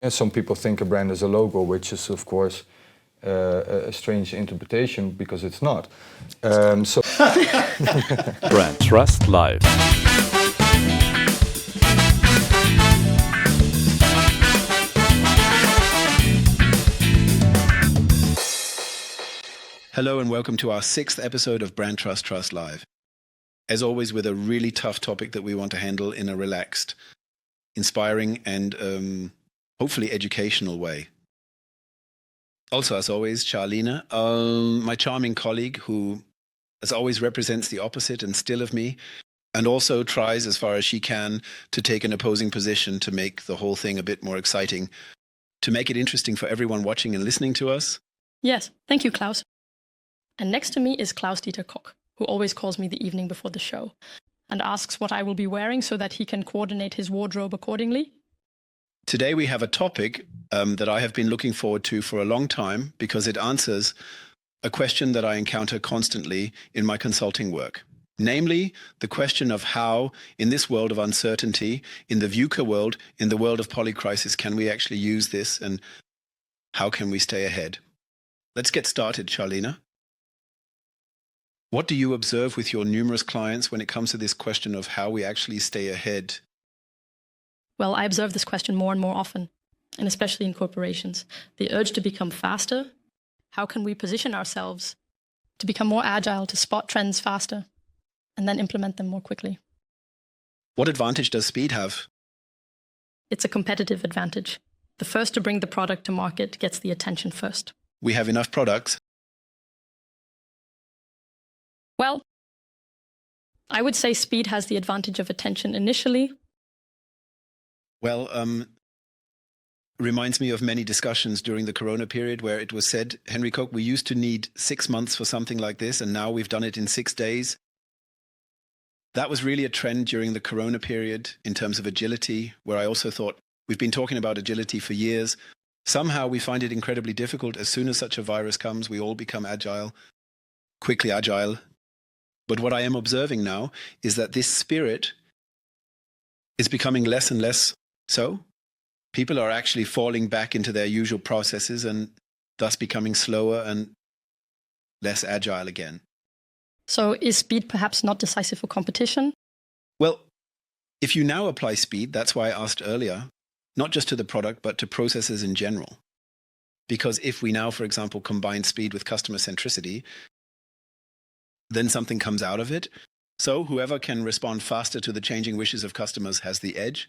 And some people think a brand is a logo, which is, of course, a strange interpretation because it's not. BrandTrust Live. Hello and welcome to our 6th episode of BrandTrust Live. As always, with a really tough topic that we want to handle in a relaxed, inspiring and hopefully educational way. Also, as always, Shalina, my charming colleague who, as always, represents the opposite and still of me, and also tries as far as she can to take an opposing position to make the whole thing a bit more exciting, to make it interesting for everyone watching and listening to us. Yes, thank you, Klaus. And next to me is Klaus-Dieter Koch, who always calls me the evening before the show and asks what I will be wearing so that he can coordinate his wardrobe accordingly. Today we have a topic that I have been looking forward to for a long time because it answers a question that I encounter constantly in my consulting work. Namely, the question of how, in this world of uncertainty, in the VUCA world, in the world of polycrisis, can we actually use this and how can we stay ahead? Let's get started, Shalina. What do you observe with your numerous clients when it comes to this question of how we actually stay ahead? Well, I observe this question more and more often, and especially in corporations. The urge to become faster. How can we position ourselves to become more agile, to spot trends faster, and then implement them more quickly? What advantage does speed have? It's a competitive advantage. The first to bring the product to market gets the attention first. We have enough products. Well, I would say speed has the advantage of attention initially. Well, reminds me of many discussions during the Corona period where it was said, Henry Koch, we used to need 6 months for something like this, and now we've done it in 6 days. That was really a trend during the Corona period in terms of agility, where I also thought we've been talking about agility for years. Somehow we find it incredibly difficult. As soon as such a virus comes, we all become agile, quickly agile. But what I am observing now is that this spirit is becoming less and less so. People are actually falling back into their usual processes and thus becoming slower and less agile again. So is speed perhaps not decisive for competition? Well, if you now apply speed, that's why I asked earlier, not just to the product, but to processes in general. Because if we now, for example, combine speed with customer centricity, then something comes out of it. So whoever can respond faster to the changing wishes of customers has the edge.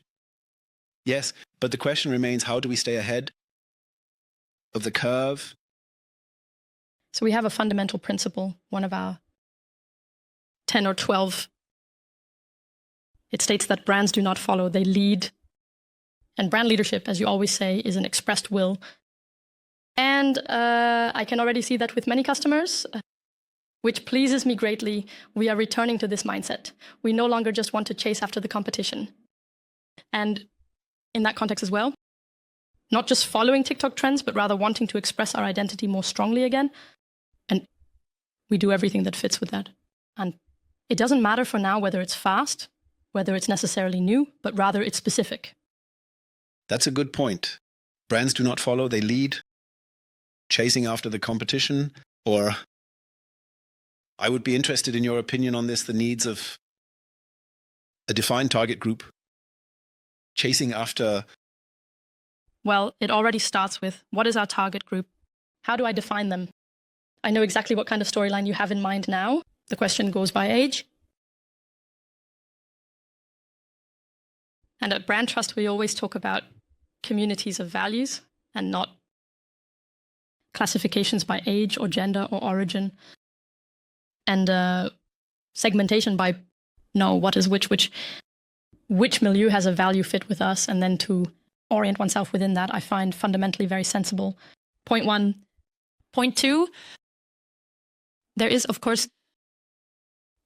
Yes, but the question remains, how do we stay ahead of the curve? So we have a fundamental principle, one of our 10 or 12. It states that brands do not follow, they lead. And brand leadership, as you always say, is an expressed will. And I can already see that with many customers, which pleases me greatly. We are returning to this mindset. We no longer just want to chase after the competition. And in that context as well, not just following TikTok trends, but rather wanting to express our identity more strongly again. And we do everything that fits with that. And it doesn't matter for now whether it's fast, whether it's necessarily new, but rather it's specific. That's a good point. Brands do not follow, they lead, chasing after the competition. Or I would be interested in your opinion on this, the needs of a defined target group, chasing after. Well, it already starts with, what is our target group? How do I define them? I know exactly what kind of storyline you have in mind now. The question goes by age. And at BrandTrust, we always talk about communities of values and not classifications by age or gender or origin. And segmentation by, no, what is which milieu has a value fit with us, and then to orient oneself within that, I find fundamentally very sensible. Point 1. Point 2, there is, of course,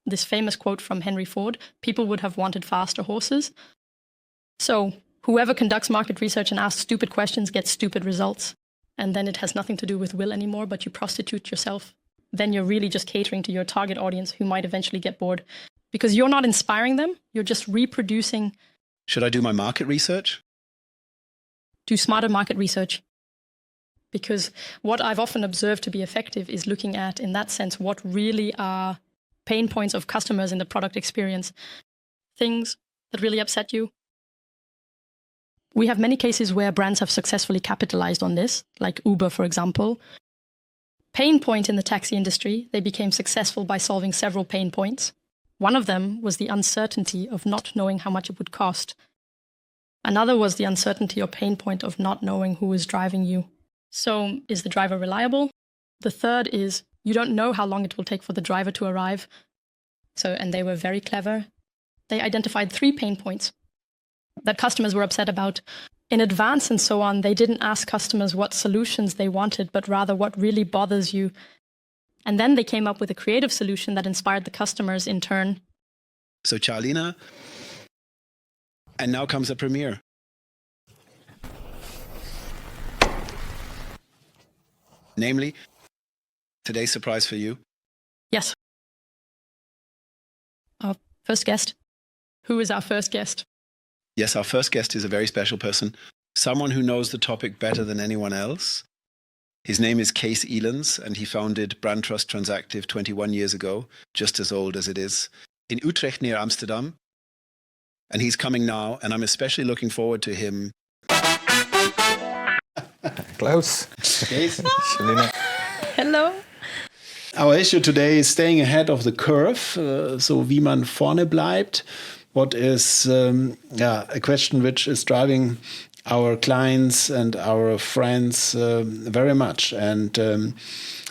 this famous quote from Henry Ford, people would have wanted faster horses. So whoever conducts market research and asks stupid questions gets stupid results. And then it has nothing to do with will anymore, but you prostitute yourself. Then you're really just catering to your target audience who might eventually get bored because you're not inspiring them. You're just reproducing. Should I do my market research? do smarter market research. Because what I've often observed to be effective is looking at, in that sense, what really are pain points of customers in the product experience. Things that really upset you. We have many cases where brands have successfully capitalized on this, like Uber, for example. Pain point in the taxi industry, they became successful by solving several pain points. One of them was the uncertainty of not knowing how much it would cost. Another was the uncertainty or pain point of not knowing who is driving you. So, is the driver reliable? The third is, you don't know how long it will take for the driver to arrive. And they were very clever. They identified 3 pain points that customers were upset about. In advance and so on, they didn't ask customers what solutions they wanted, but rather what really bothers you. And then they came up with a creative solution that inspired the customers in turn. So Shalina, and now comes a premiere. Namely, today's surprise for you. Yes. Our first guest. Who is our first guest? Yes, our first guest is a very special person, someone who knows the topic better than anyone else. His name is Kees Elands, and he founded BrandTrust TrendsActive 21 years ago, just as old as it is, in Utrecht near Amsterdam. And he's coming now, and I'm especially looking forward to him. Klaus. Kees. Shalina. Hello. Our issue today is staying ahead of the curve, so wie man vorne bleibt. What is a question which is driving our clients and our friends very much. And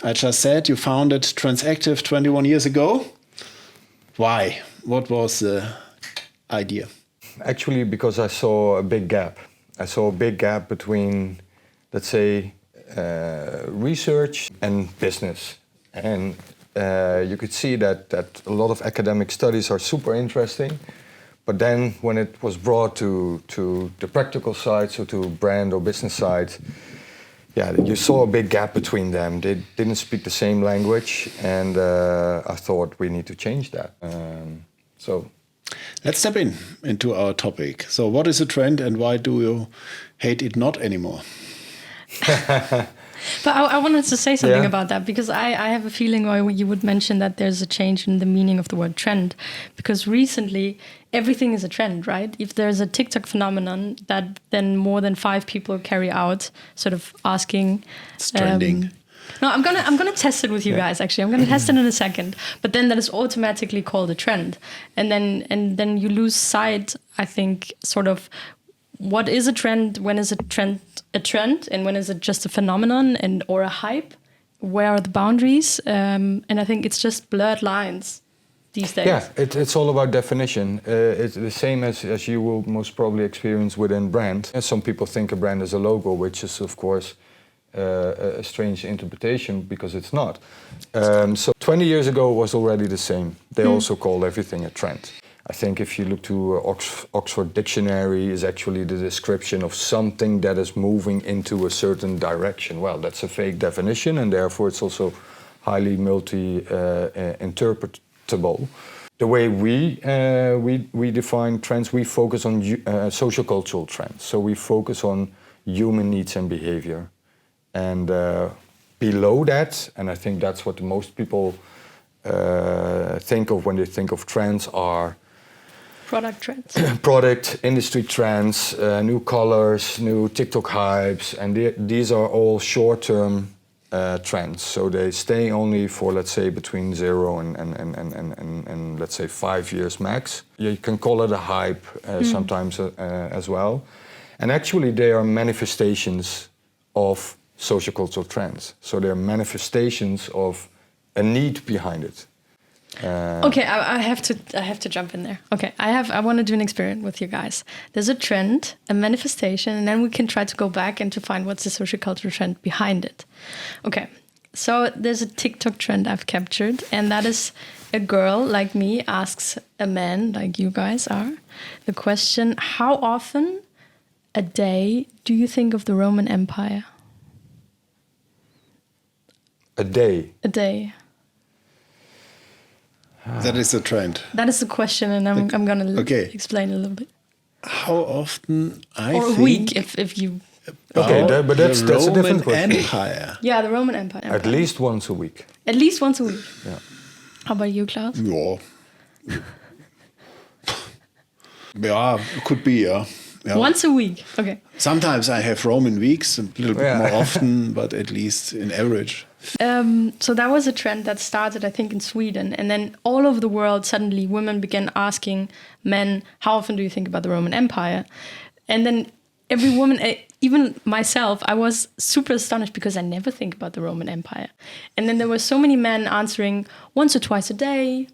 I just said you founded TrendsActive 21 years ago. Why? What was the idea? Actually, because I saw a big gap. I saw a big gap between, let's say, research and business. And you could see that a lot of academic studies are super interesting. But then when it was brought to the practical side, so to brand or business side, you saw a big gap between them. They didn't speak the same language, and I thought we need to change that. Let's step into our topic. So what is a trend and why do you hate it not anymore? But I wanted to say something about that, because I have a feeling why you would mention that there's a change in the meaning of the word trend. Because recently, everything is a trend, right? If there's a TikTok phenomenon that then more than 5 people carry out, sort of asking... It's trending. No, I'm gonna test it with you guys, actually. I'm gonna test it in a second. But then that is automatically called a trend. And then you lose sight, I think, sort of... What is a trend? When is a trend, and when is it just a phenomenon or a hype? Where are the boundaries? And I think it's just blurred lines these days. Yeah, it's all about definition. It's the same as you will most probably experience within brand. And some people think a brand is a logo, which is of course a strange interpretation because it's not. So 20 years ago it was already the same. They also called everything a trend. I think if you look to Oxford Dictionary, is actually the description of something that is moving into a certain direction. Well, that's a vague definition, and therefore it's also highly multi-interpretable. The way we define trends, we focus on social cultural trends. So we focus on human needs and behavior. And below that, and I think that's what most people think of when they think of trends, are product trends. Product, industry trends, new colors, new TikTok hypes, and these are all short-term trends. So they stay only for, let's say, between 0 and let's say 5 years max. You can call it a hype sometimes as well. And actually they are manifestations of social cultural trends. So they're manifestations of a need behind it. Okay, I have to jump in there. Okay, I want to do an experiment with you guys. There's a trend, a manifestation, and then we can try to go back and to find what's the social cultural trend behind it. Okay, so there's a TikTok trend I've captured, and that is a girl like me asks a man like you guys are the question: how often a day do you think of the Roman Empire? A day. A day. That is the trend. That is the question, and I'm going to explain a little bit. How often I or think... a week, if you Okay, but that's the a different Roman question. Empire. Yeah, the Roman Empire. At least once a week. At least once a week. Yeah. How about you, Klaus? Yeah. Yeah, could be, yeah. Yeah. Once a week. Okay. Sometimes I have Roman weeks, a little bit Yeah. more often, but at least in average. So that was a trend that started, I think, in Sweden. And then all over the world, suddenly women began asking men, how often do you think about the Roman Empire? And then every woman, even myself, I was super astonished because I never think about the Roman Empire. And then there were so many men answering once or twice a day.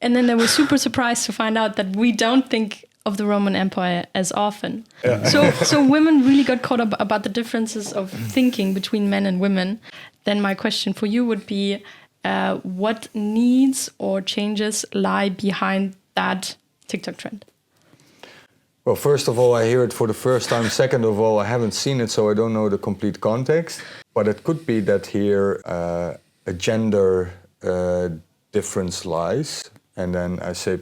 And then they were super surprised to find out that we don't think of the Roman Empire as often. So women really got caught up about the differences of thinking between men and women. Then my question for you would be, what needs or changes lie behind that TikTok trend? Well, first of all, I hear it for the first time. Second of all, I haven't seen it, so I don't know the complete context. But it could be that here a gender difference lies. And then I say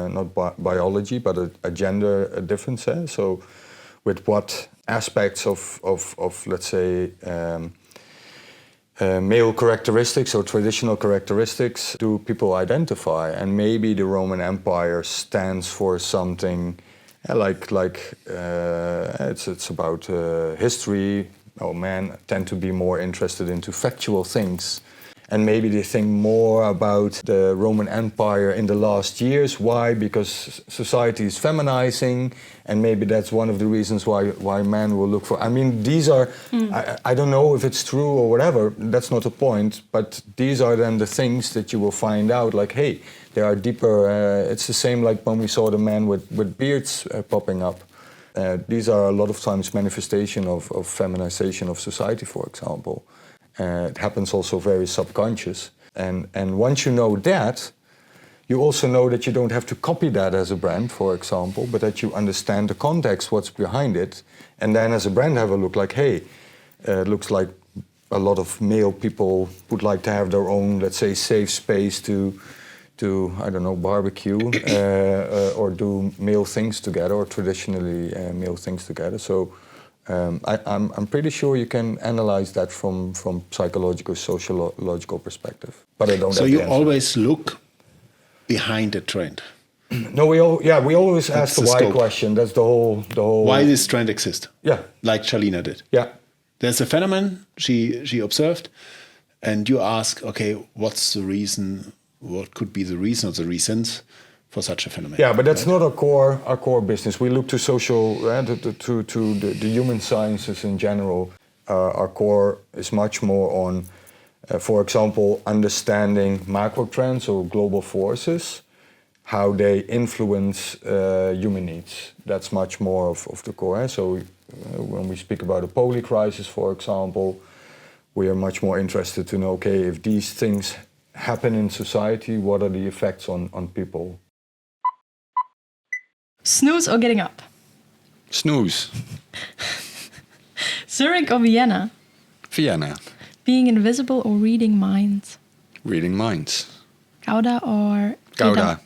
not biology, but a gender difference. So with what aspects of let's say, male characteristics or traditional characteristics do people identify? And maybe the Roman Empire stands for something it's about history. Men tend to be more interested into factual things. And maybe they think more about the Roman Empire in the last years. Why? Because society is feminizing, and maybe that's one of the reasons why men will look for. I mean, these are. I don't know if it's true or whatever. That's not the point. But these are then the things that you will find out. Like, hey, there are deeper. It's the same like when we saw the men with beards popping up. These are a lot of times manifestation of feminization of society, for example. It happens also very subconscious. And once you know that, you also know that you don't have to copy that as a brand, for example, but that you understand the context, what's behind it. And then as a brand have a look like, hey, it looks like a lot of male people would like to have their own, let's say, safe space to I don't know, barbecue or do male things together, or traditionally male things together. So I'm pretty sure you can analyze that from psychological, sociological perspective. But I don't. So have you the answer. always look behind the trend. No, we always ask the the why scope. question. That's the whole. Why this trend exists? Yeah. Like Shalina did. Yeah. There's a phenomenon she observed, and you ask, okay, what's the reason? What could be the reason or the reasons for such a phenomenon? Yeah, but that's not our core business. We look to social, to the human sciences in general. Our core is much more on, for example, understanding macro trends or global forces, how they influence human needs. That's much more of the core. So when we speak about a poly crisis, for example, we are much more interested to know, okay, if these things happen in society, what are the effects on people? Snooze or getting up? Snooze. Zurich or Vienna? Vienna. Being invisible or reading minds? Reading minds. Gouda or Gouda. Edam?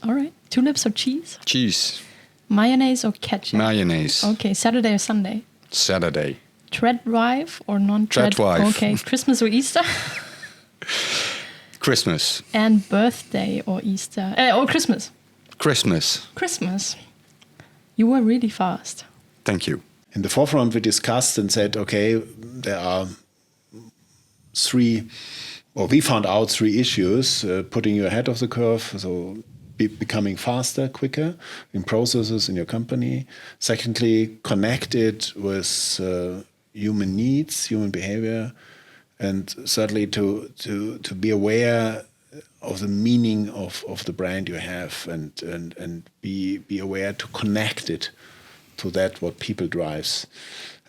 All right. Tulips or cheese? Cheese. Mayonnaise or ketchup? Mayonnaise. Okay. Saturday or Sunday? Saturday. Tread wife or non-tread? Tread wife. Okay. Christmas or Easter? Christmas. And birthday or Easter? Or Christmas? Christmas. Christmas. You were really fast. Thank you. In the forefront, we discussed and said, okay, there are we found out three issues: putting you ahead of the curve, so becoming faster, quicker in processes in your company. Secondly, connect it with human needs, human behavior. And thirdly, to be aware of the meaning of the brand you have and be aware to connect it to that what people drives.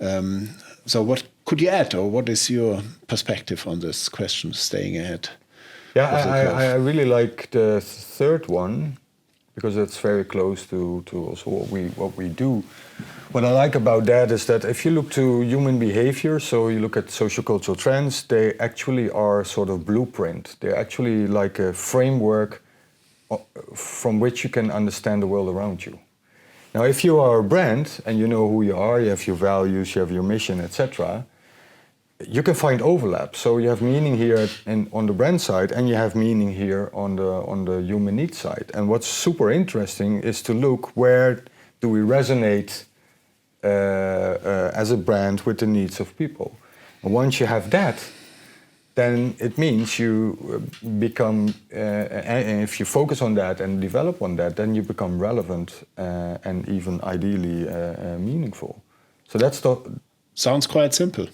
So what could you add, or what is your perspective on this question, staying ahead? Yeah, of the curve? I really like the third one because it's very close to also what we do. What I like about that is that if you look to human behavior, so you look at sociocultural trends, they actually are sort of blueprint. They're actually like a framework from which you can understand the world around you. Now, if you are a brand and you know who you are, you have your values, you have your mission, etc., you can find overlap. So you have meaning here on the brand side, and you have meaning here on the human needs side. And what's super interesting is to look where do we resonate as a brand with the needs of people. And once you have that, then it means you become, and if you focus on that and develop on that, then you become relevant and even ideally meaningful. So that's the... Sounds quite simple.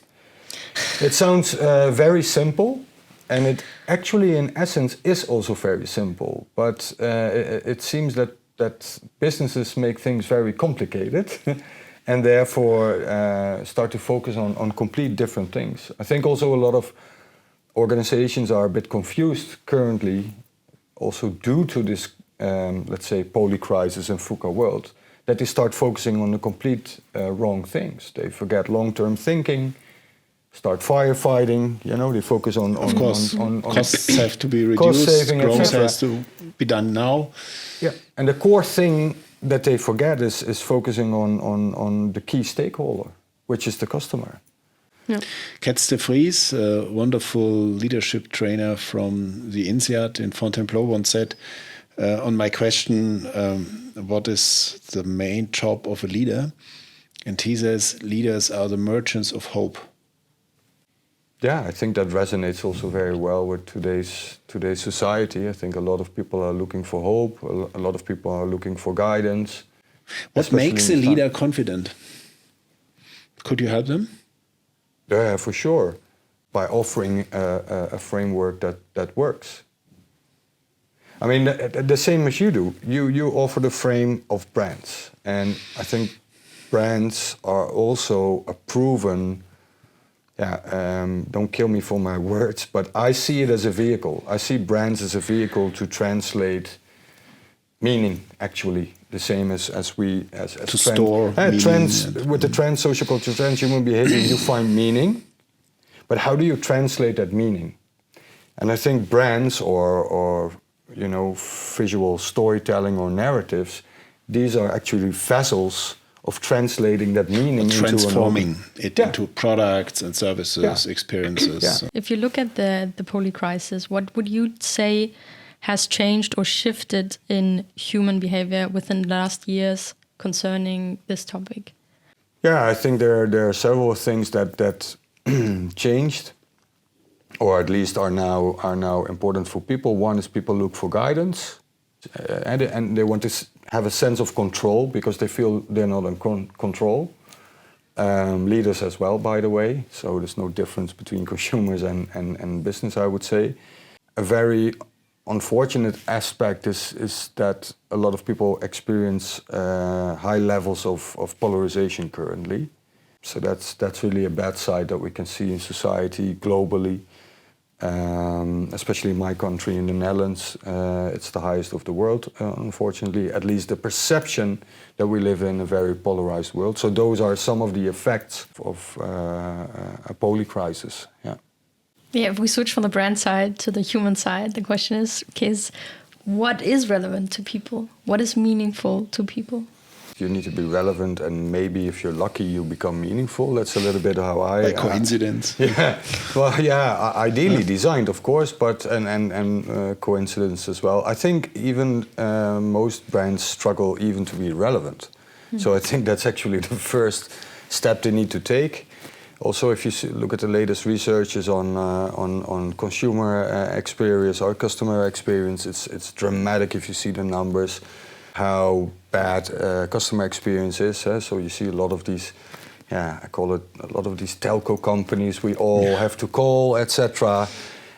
It sounds very simple, and it actually in essence is also very simple, but it seems that businesses make things very complicated and therefore start to focus on complete different things. I think also a lot of organizations are a bit confused currently, also due to this, let's say, polycrisis and VUCA world, that they start focusing on the complete wrong things. They forget long-term thinking, start firefighting, they focus on... Of course, on costs have to be reduced, cost saving, growth etc. has to be done now. Yeah, and the core thing that they forget is focusing on the key stakeholder, which is the customer. Yeah. Kees de Vries, a wonderful leadership trainer from the INSEAD in Fontainebleau, once said, on my question, what is the main job of a leader? And he says, leaders are the merchants of hope. Yeah, I think that resonates also very well with today's society. I think a lot of people are looking for hope. A lot of people are looking for guidance. What makes a leader confident? Could you help them? Yeah, for sure. By offering a framework that works. I mean, the same as you do. You offer the frame of brands. And I think brands are also a proven... don't kill me for my words, but I see it as a vehicle. I see brands as a vehicle to translate meaning, actually, the same as we as to store trends with the trends, social cultural trends, human behavior. You find meaning, but how do you translate that meaning? And I think brands or visual storytelling or narratives, these are actually vessels of translating that meaning transforming into products and services, experiences. Yeah. If you look at the polycrisis, what would you say has changed or shifted in human behavior within the last years concerning this topic? Yeah, I think there are several things that changed, or at least are now important for people. One is people look for guidance, and they want to have a sense of control because they feel they're not in control. Leaders as well, by the way. So there's no difference between consumers and business, I would say. A very unfortunate aspect is that a lot of people experience high levels of polarization currently. So that's really a bad side that we can see in society globally. Especially in my country, in the Netherlands, it's the highest of the world, unfortunately. At least the perception that we live in a very polarized world. So those are some of the effects of a polycrisis. Yeah. Yeah, if we switch from the brand side to the human side, the question is, Kees, what is relevant to people? What is meaningful to people? You need to be relevant, and maybe if you're lucky, you become meaningful. That's a little bit how I... By coincidence. Yeah, well, yeah, ideally designed, of course, but and coincidence as well. I think even most brands struggle even to be relevant. So I think that's actually the first step they need to take. Also, if you look at the latest researches on consumer experience or customer experience, it's dramatic if you see the numbers. How bad customer experience is. So you see a lot of these, I call it a lot of these telco companies we all have to call, etc.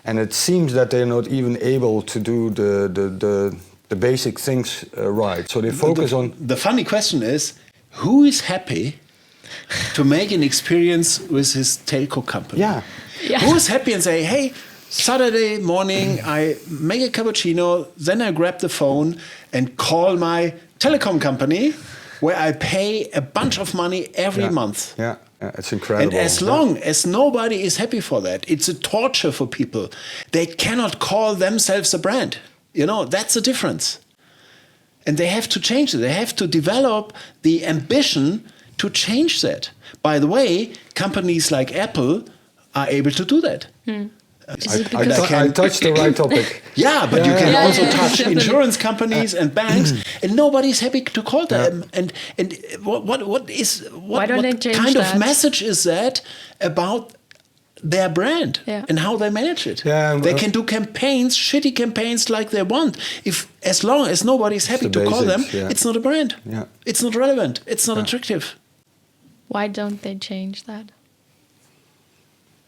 And it seems that they're not even able to do the basic things right. So they focus on... The funny question is, who is happy to make an experience with his telco company? Yeah. Who is happy and say, hey, Saturday morning, I make a cappuccino, then I grab the phone and call my telecom company where I pay a bunch of money every month. Yeah, it's incredible. And as long as nobody is happy for that, it's a torture for people. They cannot call themselves a brand. That's the difference. And they have to change it. They have to develop the ambition to change that. By the way, companies like Apple are able to do that. I touched the right topic. Yeah, but you can also touch definitely. insurance companies and banks, and nobody's happy to call them. And what don't they change kind that? of message is that about their brand and how they manage it? Yeah, they can do campaigns, shitty campaigns like they want. As long as nobody's happy to call them, it's not a brand. Yeah. It's not relevant. It's not attractive. Why don't they change that?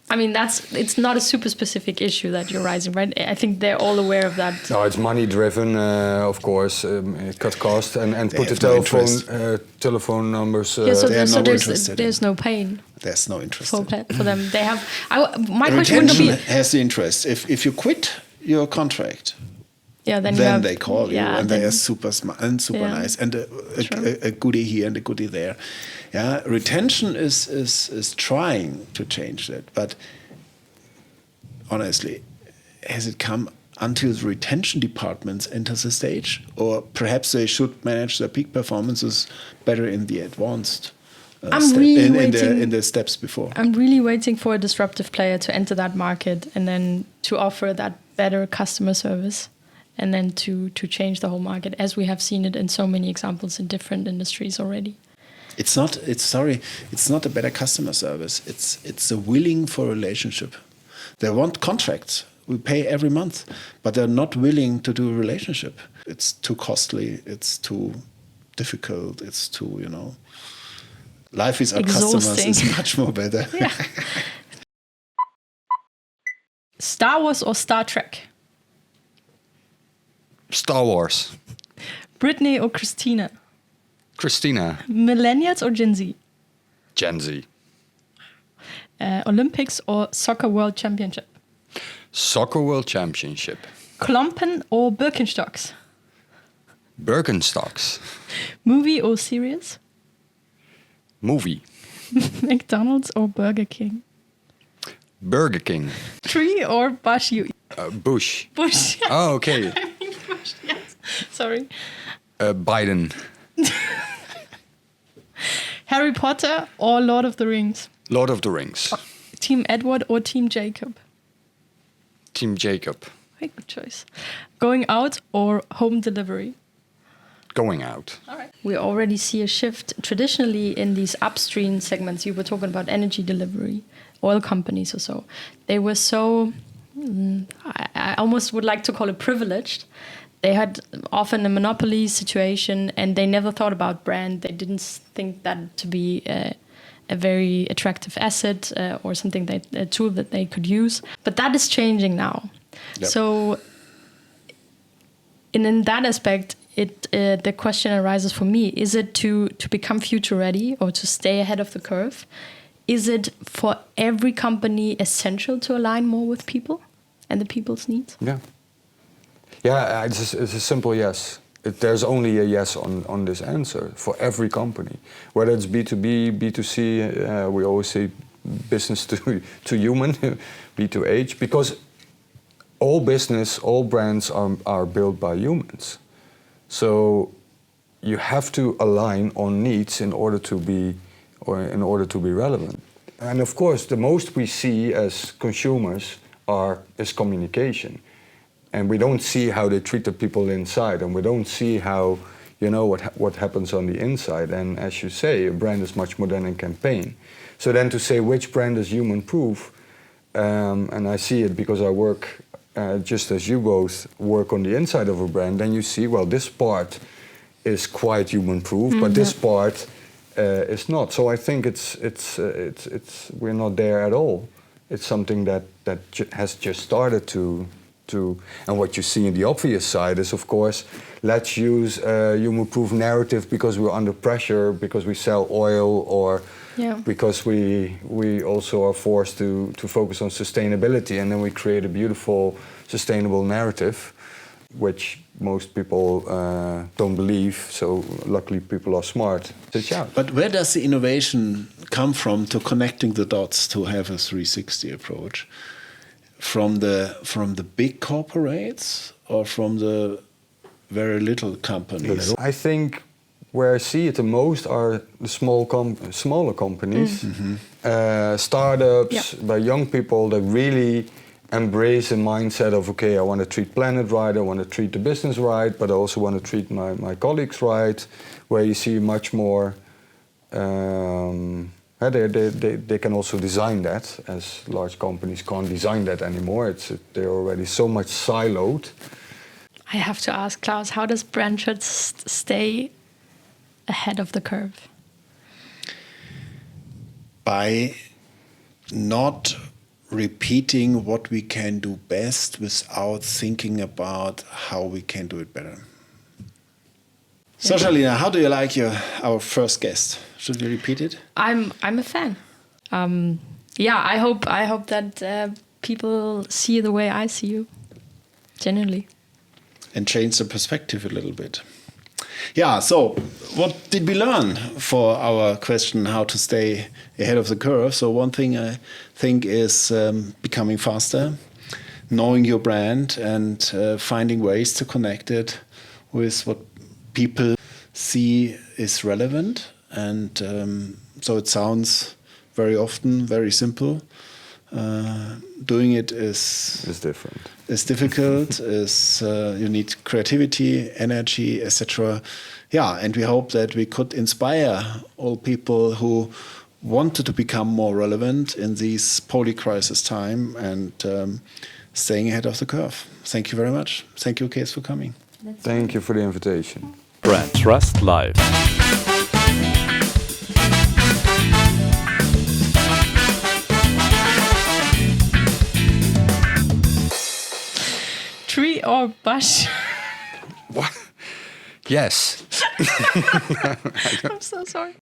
I mean, it's not a super specific issue that you're raising, right? I think they're all aware of that. No, it's money driven, of course. It cut costs and put the telephone numbers. So interested there's no pain There's no interest. for them. They have. My The question would retention be. has the interest. If you quit your contract, Yeah, then they call you and they are super smart and super nice and a goodie here and a goodie there. Yeah, retention is trying to change that, but honestly, has it come until the retention departments enters the stage, or perhaps they should manage their peak performances better in the advanced in the steps before? I'm really waiting for a disruptive player to enter that market and then to offer that better customer service. And then to change the whole market, as we have seen it in so many examples in different industries already. It's not a better customer service. It's a willing for relationship. They want contracts. We pay every month, but they're not willing to do a relationship. It's too costly. It's too difficult. It's too, life without customers is much more better. Yeah. Star Wars or Star Trek? Star Wars. Britney or Christina? Christina. Millennials or Gen Z? Gen Z. Olympics or Soccer World Championship? Soccer World Championship. Klompen or Birkenstocks? Birkenstocks. Movie or series? Movie. McDonald's or Burger King? Burger King. Tree or bush? Bush. Bush. Oh, okay. Bush, yes. Sorry. Biden. Harry Potter or Lord of the Rings? Lord of the Rings. Team Edward or Team Jacob? Team Jacob. Very good choice. Going out or home delivery? Going out. All right. We already see a shift traditionally in these upstream segments. You were talking about energy delivery, oil companies or so. They were so, I almost would like to call it privileged. They had often a monopoly situation and they never thought about brand. They didn't think that to be a very attractive asset or something a tool that they could use. But that is changing now. Yep. So in that aspect, the question arises for me, is it to become future ready or to stay ahead of the curve? Is it for every company essential to align more with people and the people's needs? Yeah. Yeah, it's a simple yes. There's only a yes on this answer for every company. Whether it's B2B, B2C, we always say business to human, B2H, because all business, all brands are built by humans. So you have to align on needs in order to be relevant. And of course, the most we see as consumers is communication. And we don't see how they treat the people inside, and we don't see how, what happens on the inside. And as you say, a brand is much more than a campaign. So then to say which brand is human-proof, and I see it because I work, just as you both work on the inside of a brand, then you see, well, this part is quite human-proof, but this part is not. So I think we're not there at all. It's something that has just started to, and what you see in the obvious side is, of course, let's use a human-proof narrative because we're under pressure, because we sell oil, or because we also are forced to focus on sustainability, and then we create a beautiful, sustainable narrative, which most people don't believe. So luckily, people are smart. But where does the innovation come from to connecting the dots to have a 360 approach? From the big corporates or from the very little companies. I think where I see it the most are the smaller companies, startups, by young people that really embrace the mindset of, okay, I want to treat planet right, I want to treat the business right, but I also want to treat my colleagues right, where you see much more, they can also design that, as large companies can't design that anymore. They're already so much siloed. I have to ask, Klaus, how does BrandTrust stay ahead of the curve? By not repeating what we can do best without thinking about how we can do it better. So, Shalina, how do you like our first guest? Should we repeat it? I'm a fan. I hope that people see the way I see you, genuinely. And change the perspective a little bit. Yeah, so what did we learn for our question, how to stay ahead of the curve? So one thing I think is becoming faster, knowing your brand and finding ways to connect it with what people see is relevant. And so it sounds very often very simple. Doing it is different. Is difficult. You need creativity, energy, etc. Yeah, and we hope that we could inspire all people who wanted to become more relevant in this poly-crisis time and staying ahead of the curve. Thank you very much. Thank you, Kees, for coming. Thank you for the invitation. BrandTrust Live. Tree or bush? What? Yes. I'm so sorry.